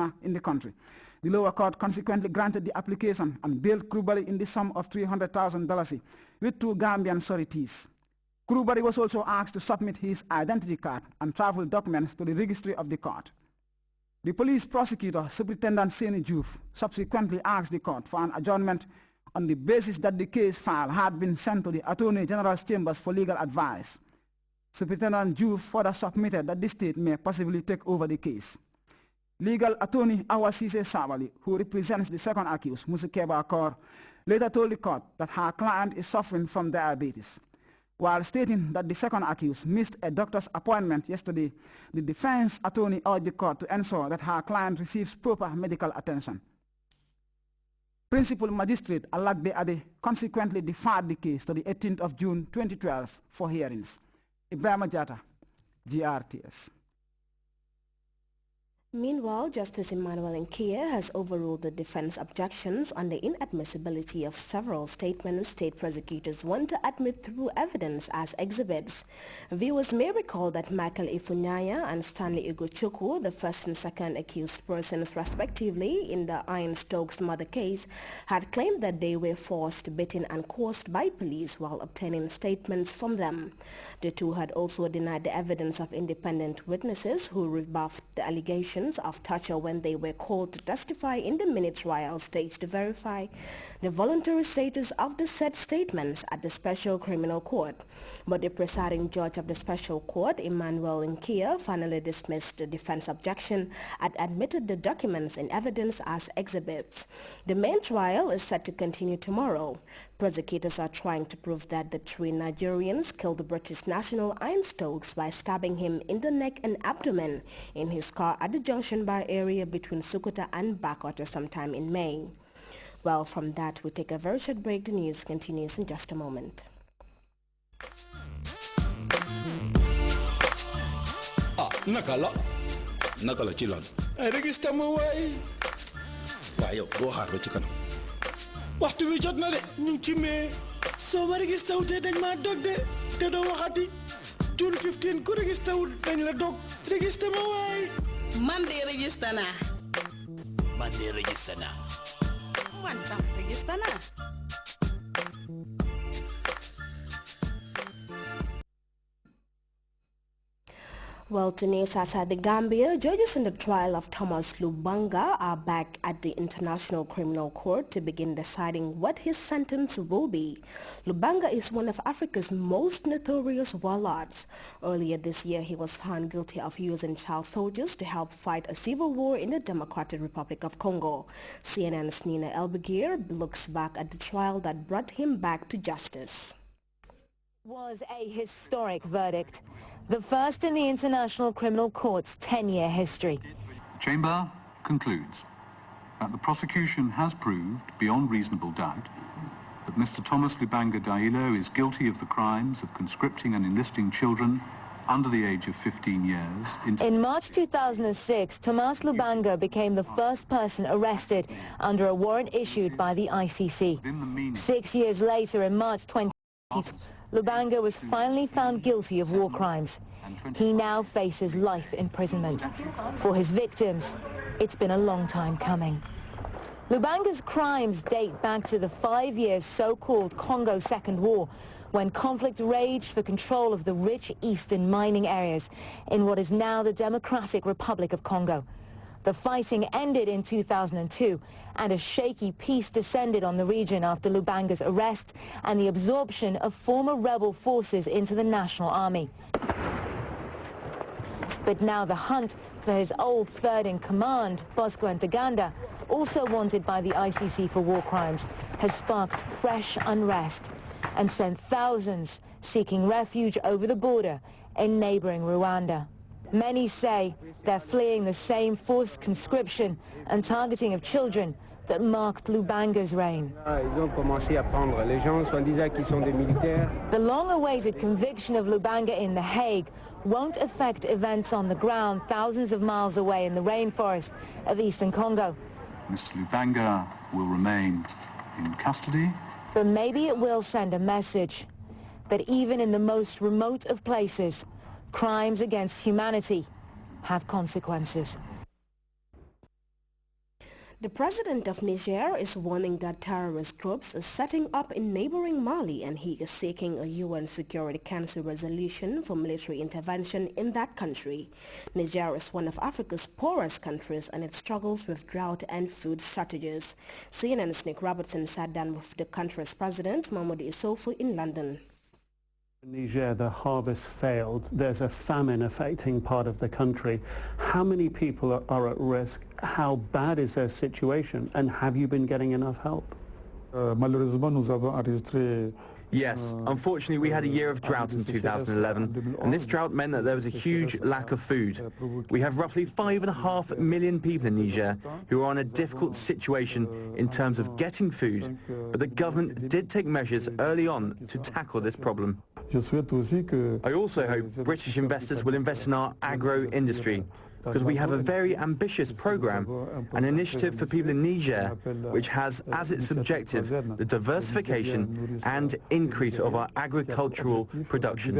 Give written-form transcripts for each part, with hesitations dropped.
manner in the country. The lower court consequently granted the application and bailed Krubari in the sum of $300,000 with 2 Gambian sureties. Krubari was also asked to submit his identity card and travel documents to the registry of the court. The police prosecutor, Superintendent Seni Juf, subsequently asked the court for an adjournment on the basis that the case file had been sent to the Attorney General's chambers for legal advice. Superintendent Juf further submitted that the state may possibly take over the case. Legal attorney Awasise Sabali, who represents the second accused, Musikeba Kaur, later told the court that her client is suffering from diabetes. While stating that the second accused missed a doctor's appointment yesterday, the defense attorney urged the court to ensure that her client receives proper medical attention. Principal Magistrate Alagbe Ade consequently deferred the case to the 18th of June 2012 for hearings. Ibrahim Jata, GRTS. Meanwhile, Justice Emmanuel Nkia has overruled the defense objections on the inadmissibility of several statements state prosecutors want to admit through evidence as exhibits. Viewers may recall that Michael Ifunyaya and Stanley Ugochukwu, the first and second accused persons respectively in the Iron Stokes murder case, had claimed that they were forced, beaten and coerced by police while obtaining statements from them. The two had also denied the evidence of independent witnesses who rebuffed the allegations of torture when they were called to testify in the mini-trial stage to verify the voluntary status of the said statements at the Special Criminal Court. But the presiding judge of the Special Court, Emmanuel Nkia, finally dismissed the defense objection and admitted the documents in evidence as exhibits. The main trial is set to continue tomorrow. Prosecutors are trying to prove that the 3 Nigerians killed the British national Iron Stokes by stabbing him in the neck and abdomen in his car at the Junction Bar area between Sukuta and Backwater sometime in May. Well, from that, we take a very short break. The news continues in just a moment. Nakala chilan. Register mo way. Wayo, go hard with chicken. Waxtu wi jot na de ñu ci me so ma register wute dañ ma dog de te do waxati June 15 ku register wut dañ la dog register ma way man de register na man sam register na. Well, today's outside the Gambia, judges in the trial of Thomas Lubanga are back at the International Criminal Court to begin deciding what his sentence will be. Lubanga is one of Africa's most notorious warlords. Earlier this year, he was found guilty of using child soldiers to help fight a civil war in the Democratic Republic of Congo. CNN's Nina Elbegir looks back at the trial that brought him back to justice. Was a historic verdict, the first in the International Criminal Court's 10-year history. The Chamber concludes that the prosecution has proved, beyond reasonable doubt, that Mr. Thomas Lubanga Dailo is guilty of the crimes of conscripting and enlisting children under the age of 15 years. In March 2006, Thomas Lubanga became the first person arrested under a warrant issued by the ICC. 6 years later, in March 2020, Lubanga was finally found guilty of war crimes. He now faces life imprisonment. For his victims, it's been a long time coming. Lubanga's crimes date back to the 5-year so-called Congo Second War, when conflict raged for control of the rich eastern mining areas in what is now the Democratic Republic of Congo. The fighting ended in 2002, and a shaky peace descended on the region after Lubanga's arrest and the absorption of former rebel forces into the National Army. But now the hunt for his old third-in-command, Bosco Ntaganda, also wanted by the ICC for war crimes, has sparked fresh unrest and sent thousands seeking refuge over the border in neighboring Rwanda. Many say they're fleeing the same forced conscription and targeting of children that marked Lubanga's reign. The long-awaited conviction of Lubanga in The Hague won't affect events on the ground thousands of miles away in the rainforest of eastern Congo. Mr. Lubanga will remain in custody. But maybe it will send a message that even in the most remote of places, crimes against humanity have consequences. The president of Niger is warning that terrorist groups are setting up in neighboring Mali, and he is seeking a UN Security Council resolution for military intervention in that country. Niger is one of Africa's poorest countries and it struggles with drought and food shortages. CNN's Nick Robertson sat down with the country's president, Mamadou Issoufou, in London. In Niger, the harvest failed. There's a famine affecting part of the country. How many people are at risk? How bad is their situation? And have you been getting enough help? Yes, unfortunately we had a year of drought in 2011, and this drought meant that there was a huge lack of food. We have roughly 5.5 million people in Niger who are in a difficult situation in terms of getting food, but the government did take measures early on to tackle this problem. I also hope British investors will invest in our agro-industry, because we have a very ambitious program, an initiative for people in Niger, which has as its objective the diversification and increase of our agricultural production.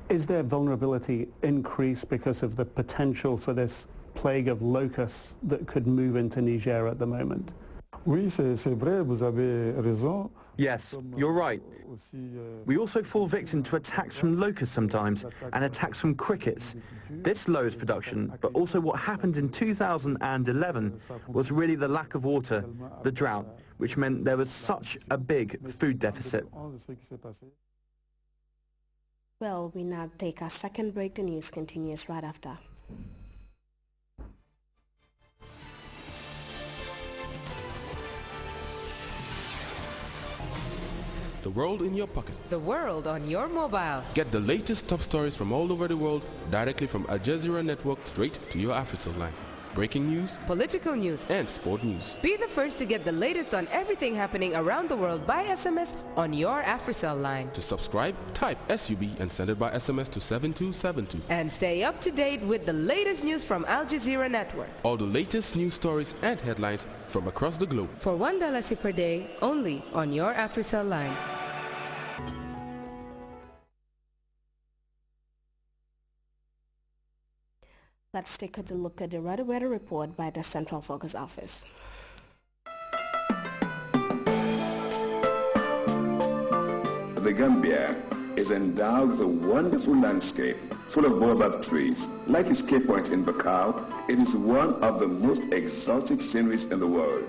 Is there vulnerability increased because of the potential for this plague of locusts that could move into Niger at the moment? Yes, you're right. We also fall victim to attacks from locusts sometimes and attacks from crickets. This lowers production, but also what happened in 2011 was really the lack of water, the drought, which meant there was such a big food deficit. Well, we now take our second break. The news continues right after. The world in your pocket. The world on your mobile. Get the latest top stories from all over the world directly from Al Jazeera Network straight to your AfriCell line. Breaking news, political news, and sport news. Be the first to get the latest on everything happening around the world by SMS on your AfriCell line. To subscribe, type SUB and send it by SMS to 7272. And stay up to date with the latest news from Al Jazeera Network. All the latest news stories and headlines from across the globe. For $1 per day, only on your AfriCell line. Let's take a look at the weather report by the Central Focus Office. The Gambia is endowed with a wonderful landscape full of baobab trees. Like its Cape Point in Bakau, it is one of the most exotic sceneries in the world.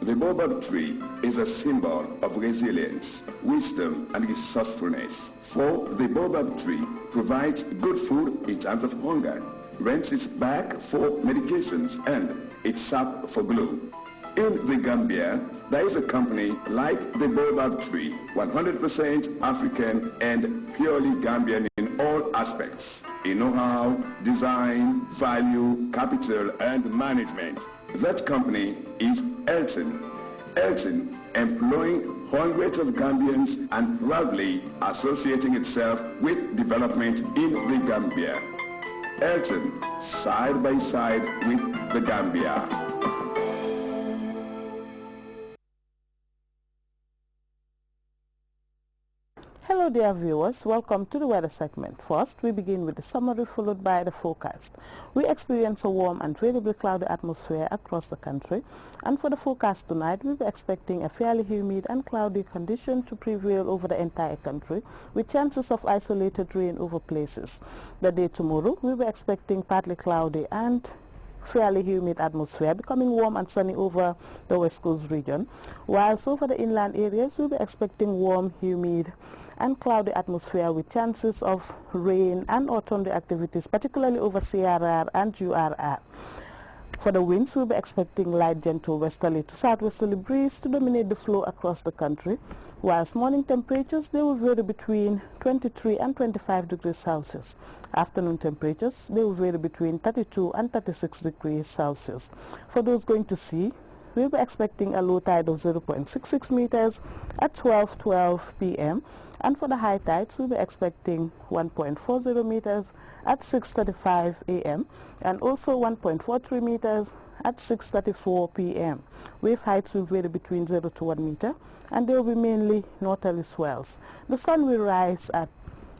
The baobab tree is a symbol of resilience, wisdom, and resourcefulness. For the baobab tree provides good food in times of hunger, rents its bark for medications, and its sap for glue. In the Gambia, there is a company like the baobab tree, 100% African and purely Gambian in all aspects, in know-how, design, value, capital, and management. That company is Elton. Elton, employing hundreds of Gambians and proudly associating itself with development in the Gambia. Elton, side by side with the Gambia. Hello dear viewers, welcome to the weather segment. First, we begin with the summary followed by the forecast. We experience a warm and variably cloudy atmosphere across the country, and for the forecast tonight, we'll be expecting a fairly humid and cloudy condition to prevail over the entire country, with chances of isolated rain over places. The day tomorrow, we'll be expecting partly cloudy and fairly humid atmosphere, becoming warm and sunny over the West Coast region, whilst over the inland areas, we'll be expecting warm, humid, and cloudy atmosphere with chances of rain and or thunder activities, particularly over CRR and URR. For the winds, we'll be expecting light, gentle westerly to southwesterly breeze to dominate the flow across the country, whilst morning temperatures, they will vary between 23 and 25 degrees Celsius. Afternoon temperatures, they will vary between 32 and 36 degrees Celsius. For those going to sea, we'll be expecting a low tide of 0.66 meters at 12:12 p.m. And for the high tides, we'll be expecting 1.40 meters at 6:35 a.m. and also 1.43 meters at 6:34 p.m. Wave heights will vary between 0 to 1 meter, and they will be mainly northerly swells. The sun will rise at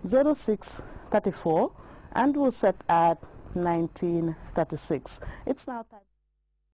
06:34 and will set at 19:36. It's now time.